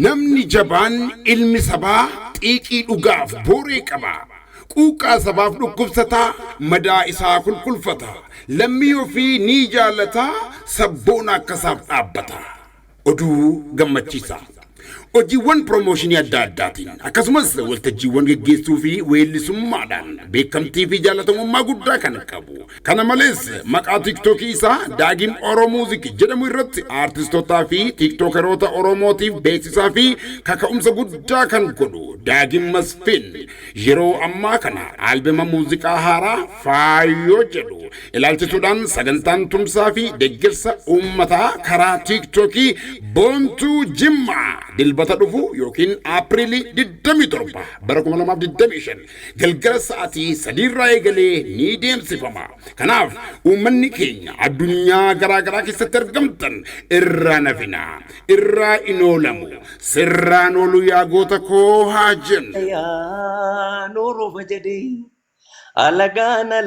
Namni jabaan ilmi sabaa xiiqii dhugaaf booree qaba. Quuqqaa sabaaf dhukkubsataa madaa isaa kulkulfata. Lammii ofii ni jaallata sabboon akkasaaf dhaabbata. Oduu gammachiisa. Hojiiwwan piroomooshinii adda addaatiin akkasumas waltajjiiwwan geggeessuu fi weellisummaadhaan beekamtii fi jaalatamummaa guddaa kan qabu. Kana malees maqaa tiiktookii isaa Daagim Oromoo Muuziq jedhamu irratti aartistootaa fi tiiktookeroota Oromootiif beeksisaa fi kaka'umsa guddaa kan godhu Daagim Masfin yeroo ammaa kana albama muuziqaa haaraa Faayyoo jedhu ilaalchisuudhaan sagantaan tumsaa fi deeggarsa uummataa karaa tiiktookii Boontuu Jimmaa dilbata dhufu yookiin Aapiriilii 27 bara 2025 galgala sa'aatii 3 irraa eegalee ni deemsifama. Kanaaf uummanni keenya addunyaa garaa keessatti argamtan irraa nafina irraa inoolamu sirraan oolu yaa goota koo haa jennu. Yaa nuuruuf jedhee alagaana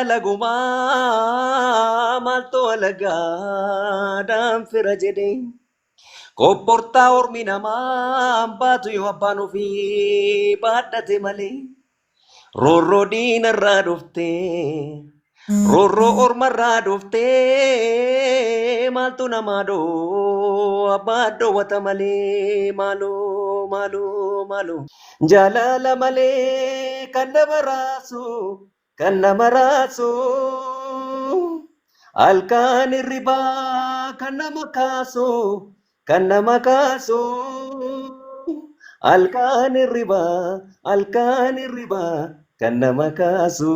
lagumaa maaltu alagaadhaan fira jedhee kopportaa ormi namaa baatu yoo abbaan ofii baadhate malee roorroo diinarraa dhuftee roorroo ormarraa dhuftee maaltu namaa dhoo abbaa dhoowwata malee maaloo jaalala malee kan nama raasu halkan hirribaa kan nama kaasu halkan hirribaa kan nama kaasu.